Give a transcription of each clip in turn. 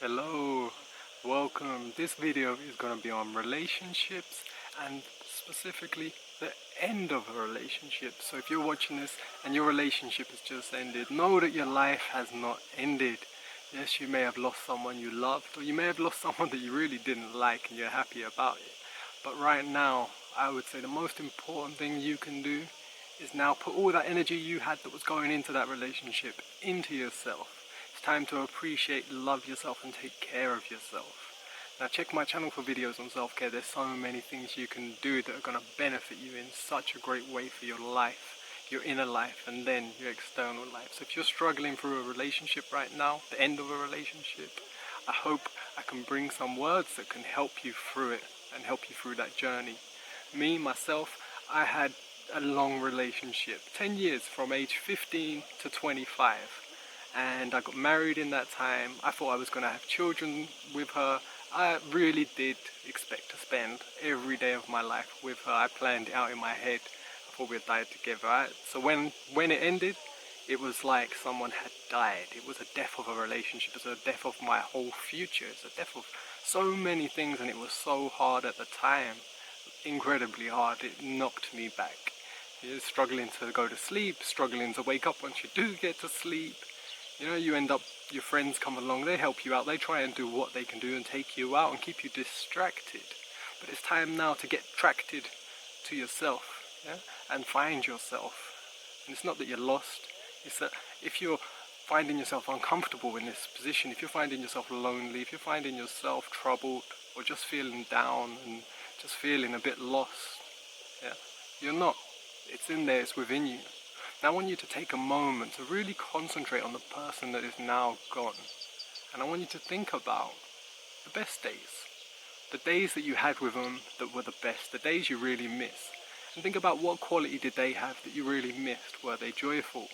Hello, welcome. This video is going to be on relationships and specifically the end of a relationship. So if you're watching this and your relationship has just ended, know that your life has not ended. Yes, you may have lost someone you loved, or you may have lost someone that you really didn't like and you're happy about it. But right now, I would say the most important thing you can do is now put all that energy you had that was going into that relationship into yourself. It's time to appreciate, love yourself and take care of yourself. Now check my channel for videos on self-care. There's so many things you can do that are going to benefit you in such a great way for your life, your inner life and then your external life. So if you're struggling through a relationship right now, the end of a relationship, I hope I can bring some words that can help you through it and help you through that journey. Me, myself, I had a long relationship, 10 years from age 15 to 25. And I got married in that time. I thought I was going to have children with her. I really did expect to spend every day of my life with her. I planned it out in my head. I thought we'd die together. So when it ended, it was like someone had died. It was a death of a relationship. It was a death of my whole future. It's a death of so many things, and it was so hard at the time. Incredibly hard. It knocked me back. You're struggling to go to sleep, struggling to wake up once you do get to sleep. You know, you end up, your friends come along, they help you out, they try and do what they can do and take you out and keep you distracted. But it's time now to get attracted to yourself, yeah? And find yourself. And it's not that you're lost, it's that if you're finding yourself uncomfortable in this position, if you're finding yourself lonely, if you're finding yourself troubled or just feeling down and just feeling a bit lost, yeah, you're not. It's in there, it's within you. Now I want you to take a moment to really concentrate on the person that is now gone. And I want you to think about the best days. The days that you had with them that were the best, the days you really miss. And think about what quality did they have that you really missed. Were they joyful?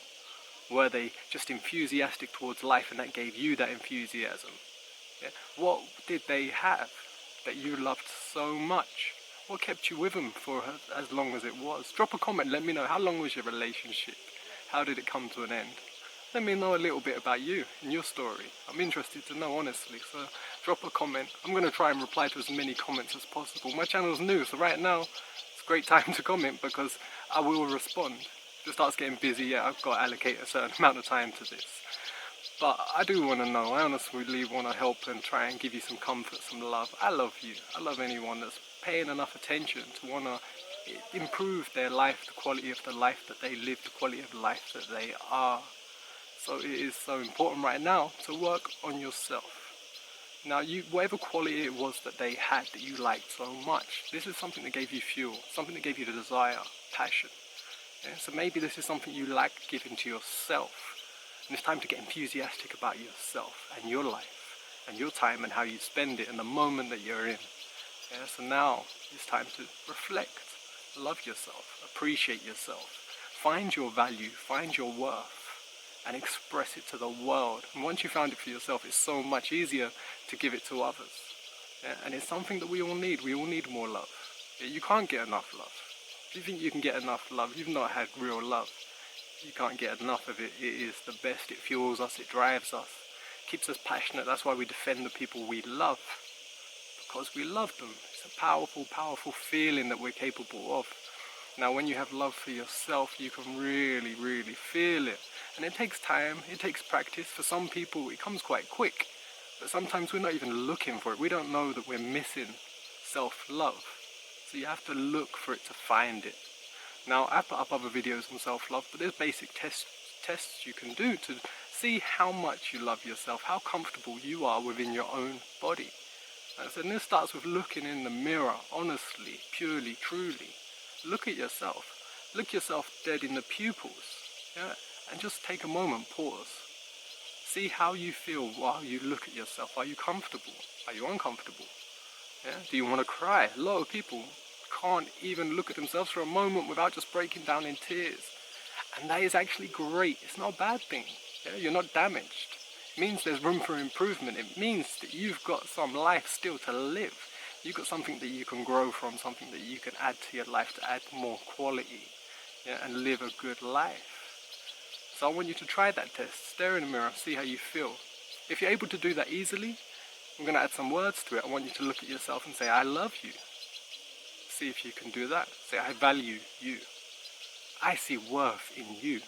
Were they just enthusiastic towards life and that gave you that enthusiasm? Yeah? What did they have that you loved so much? What kept you with them for as long as it was? Drop a comment, let me know, how long was your relationship? How did it come to an end? Let me know a little bit about you and your story. I'm interested to know, honestly, so drop a comment. I'm going to try and reply to as many comments as possible. My channel's new, so right now it's a great time to comment because I will respond. If it starts getting busy, yeah, I've got to allocate a certain amount of time to this. But I do want to know, I honestly want to help and try and give you some comfort, some love. I love you. I love anyone that's paying enough attention to want to improve their life, the quality of the life that they live, the quality of life that they are. So it is so important right now to work on yourself. Now, whatever quality it was that they had that you liked so much, this is something that gave you fuel, something that gave you the desire, passion. Yeah? So maybe this is something you lack giving to yourself. And it's time to get enthusiastic about yourself and your life and your time and how you spend it and the moment that you're in. Yeah, so now it's time to reflect, love yourself, appreciate yourself, find your value, find your worth and express it to the world. And once you found it for yourself, it's so much easier to give it to others. Yeah, and it's something that we all need more love. Yeah, you can't get enough love. If you think you can get enough love, you've not had real love. You can't get enough of it. It is the best. It fuels us, it drives us, keeps us passionate. That's why we defend the people we love, because we love them. It's a powerful, powerful feeling that we're capable of. Now when you have love for yourself, you can really, really feel it. And it takes time, it takes practice. For some people it comes quite quick, but sometimes we're not even looking for it. We don't know that we're missing self-love. So you have to look for it to find it. Now, I put up other videos on self-love, but there's basic tests you can do to see how much you love yourself, how comfortable you are within your own body. And this starts with looking in the mirror, honestly, purely, truly. Look at yourself. Look yourself dead in the pupils, yeah? And just take a moment, pause. See how you feel while you look at yourself. Are you comfortable? Are you uncomfortable? Yeah? Do you want to cry? A lot of people can't even look at themselves for a moment without just breaking down in tears. And that is actually great. It's not a bad thing. Yeah? You're not damaged. It means there's room for improvement. It means that you've got some life still to live. You've got something that you can grow from, something that you can add to your life to add more quality, yeah? And live a good life. So I want you to try that test. Stare in the mirror, see how you feel. If you're able to do that easily, I'm going to add some words to it. I want you to look at yourself and say, I love you. See if you can do that. Say, I value you. I see worth in you.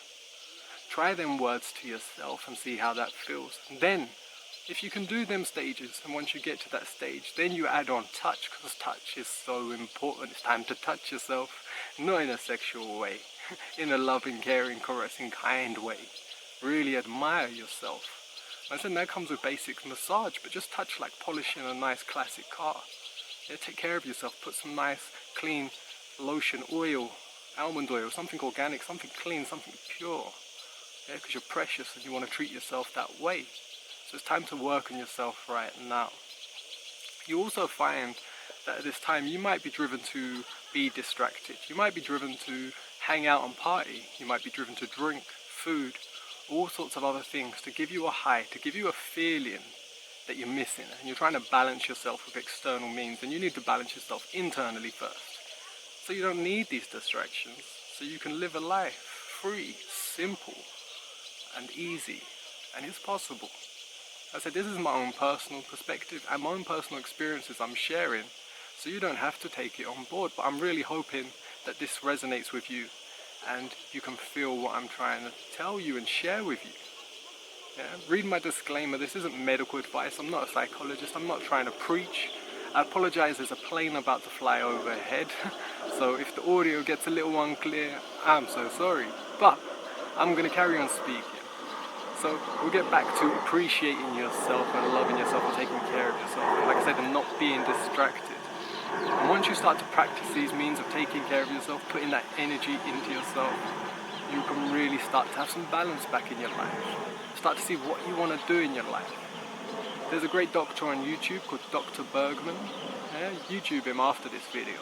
Try them words to yourself and see how that feels. And then, if you can do them stages, and once you get to that stage, then you add on touch, because touch is so important. It's time to touch yourself, not in a sexual way, in a loving, caring, caressing, kind way. Really admire yourself. I said that comes with basic massage, but just touch like polishing a nice classic car. Yeah, take care of yourself, put some nice, clean lotion, oil, almond oil, something organic, something clean, something pure. Yeah, because you're precious and you want to treat yourself that way. So it's time to work on yourself right now. You also find that at this time you might be driven to be distracted. You might be driven to hang out and party. You might be driven to drink, food, all sorts of other things to give you a high, to give you a feeling that you're missing. And you're trying to balance yourself with external means, and you need to balance yourself internally first. So you don't need these distractions. So you can live a life free, simple, and easy. And it's possible. I said this is my own personal perspective and my own personal experiences I'm sharing, so you don't have to take it on board, but I'm really hoping that this resonates with you and you can feel what I'm trying to tell you and share with you. Yeah? Read my disclaimer, this isn't medical advice, I'm not a psychologist, I'm not trying to preach. I apologize, there's a plane about to fly overhead, so if the audio gets a little unclear, I'm so sorry, but I'm going to carry on speaking. So we'll get back to appreciating yourself and loving yourself and taking care of yourself. And like I said, and not being distracted. And once you start to practice these means of taking care of yourself, putting that energy into yourself, you can really start to have some balance back in your life. Start to see what you want to do in your life. There's a great doctor on YouTube called Dr. Bergman. Yeah, YouTube him after this video.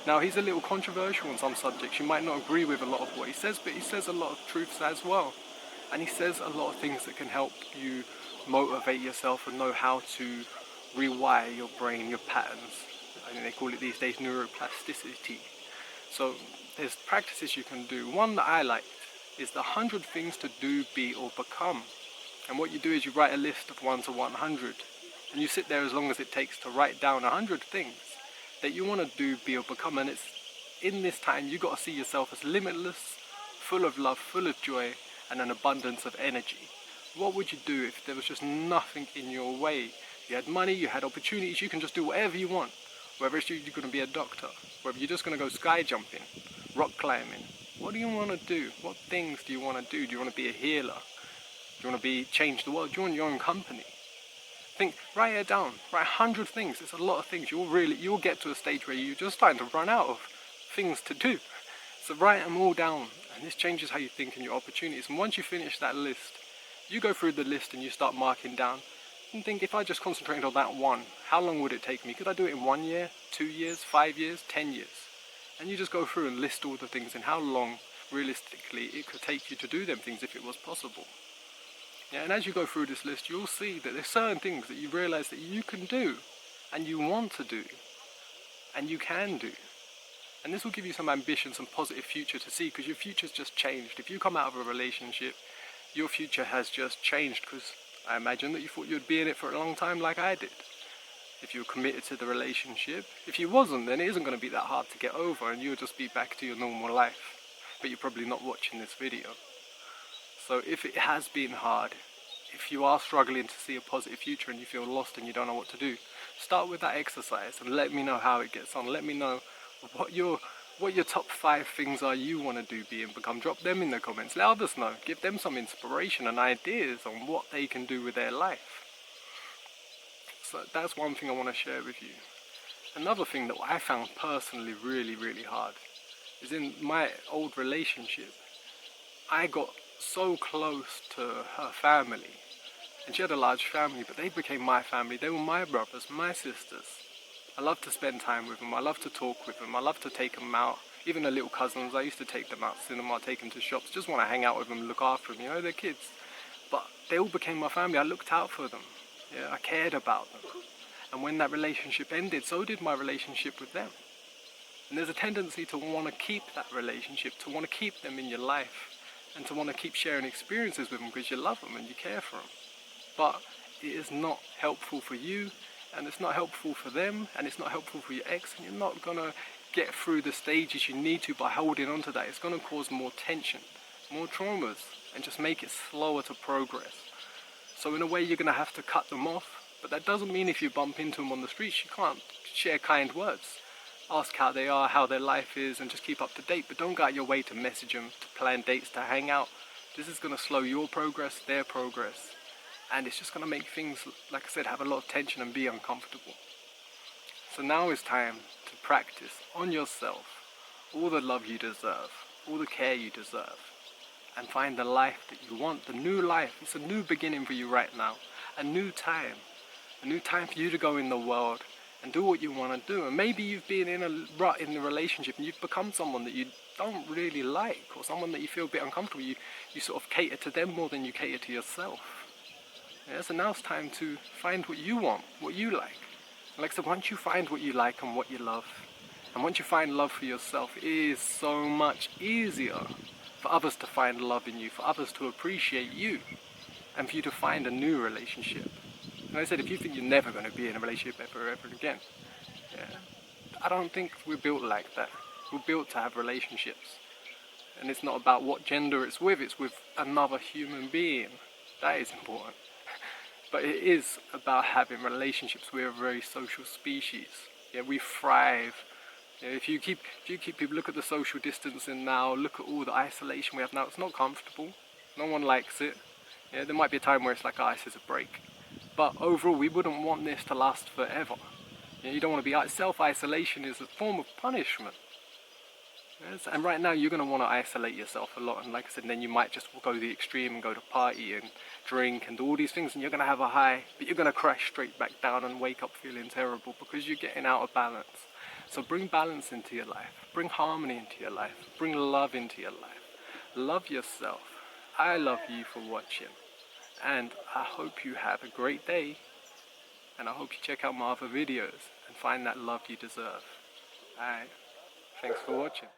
Now he's a little controversial on some subjects. You might not agree with a lot of what he says, but he says a lot of truths as well. And he says a lot of things that can help you motivate yourself and know how to rewire your brain, your patterns. I think they call it these days neuroplasticity. So there's practices you can do. One that I like is the 100 things to do, be or become. And what you do is you write a list of 1 to 100. And you sit there as long as it takes to write down 100 things that you want to do, be or become. And it's in this time you got to see yourself as limitless, full of love, full of joy, and an abundance of energy. What would you do if there was just nothing in your way? You had money, you had opportunities, you can just do whatever you want. Whether it's you're going to be a doctor, whether you're just going to go sky jumping, rock climbing. What do you want to do? What things do you want to do? Do you want to be a healer? Do you want to change the world? Do you want your own company? Think, write it down, write 100 things. It's a lot of things. You'll get to a stage where you're just starting to run out of things to do. So write them all down. And this changes how you think and your opportunities. And once you finish that list, you go through the list and you start marking down and think, if I just concentrated on that one, how long would it take me? Could I do it in 1 year, 2 years, 5 years, 10 years? And you just go through and list all the things and how long realistically it could take you to do them things if it was possible. Yeah, and as you go through this list, you'll see that there's certain things that you realize that you can do and you want to do and you can do. And this will give you some ambition, some positive future to see, because your future's just changed. If you come out of a relationship, your future has just changed, because I imagine that you thought you'd be in it for a long time like I did. If you were committed to the relationship. If you wasn't, then it isn't going to be that hard to get over and you'll just be back to your normal life. But you're probably not watching this video. So if it has been hard, if you are struggling to see a positive future and you feel lost and you don't know what to do, start with that exercise and let me know how it gets on. Let me know what your top 5 things are you want to do, be and become. Drop them in the comments. Let others know. Give them some inspiration and ideas on what they can do with their life. So that's one thing I want to share with you. Another thing that I found personally really, really hard is in my old relationship. I got so close to her family. And she had a large family, but they became my family. They were my brothers, my sisters. I love to spend time with them. I love to talk with them. I love to take them out. Even the little cousins, I used to take them out to cinema, take them to shops. Just want to hang out with them, look after them. You know, they're kids. But they all became my family. I looked out for them. Yeah, I cared about them. And when that relationship ended, so did my relationship with them. And there's a tendency to want to keep that relationship, to want to keep them in your life, and to want to keep sharing experiences with them because you love them and you care for them. But it is not helpful for you, and it's not helpful for them, and it's not helpful for your ex, and you're not gonna get through the stages you need to by holding on to that. It's gonna cause more tension, more traumas, and just make it slower to progress. So in a way, you're gonna have to cut them off, but that doesn't mean if you bump into them on the streets, you can't share kind words. Ask how they are, how their life is, and just keep up to date, but don't go out your way to message them, to plan dates, to hang out. This is gonna slow your progress, their progress, and it's just going to make things, like I said, have a lot of tension and be uncomfortable. So now is time to practice on yourself all the love you deserve, all the care you deserve, and find the life that you want, the new life. It's a new beginning for you right now, a new time for you to go in the world and do what you want to do. And maybe you've been in a rut in the relationship and you've become someone that you don't really like, or someone that you feel a bit uncomfortable. You sort of cater to them more than you cater to yourself. Yeah, so now it's time to find what you want, what you like. And like I said, once you find what you like and what you love, and once you find love for yourself, it is so much easier for others to find love in you, for others to appreciate you, and for you to find a new relationship. And like I said, if you think you're never going to be in a relationship ever again, yeah, I don't think we're built like that. We're built to have relationships. And it's not about what gender it's with another human being. That is important. But it is about having relationships. We're a very social species. Yeah, we thrive. Yeah, if you keep people, look at the social distancing now, look at all the isolation we have now. It's not comfortable. No one likes it. Yeah, there might be a time where it's like, this is a break. But overall, we wouldn't want this to last forever. Yeah, you don't want to be, self-isolation is a form of punishment. Yes, and right now you're going to want to isolate yourself a lot, and like I said, then you might just go to the extreme and go to party and drink and do all these things, and you're going to have a high, but you're going to crash straight back down and wake up feeling terrible because you're getting out of balance. So bring balance into your life, bring harmony into your life, bring love into your life. Love yourself. I love you for watching, and I hope you have a great day, and I hope you check out my other videos and find that love you deserve. Alright, thanks for watching.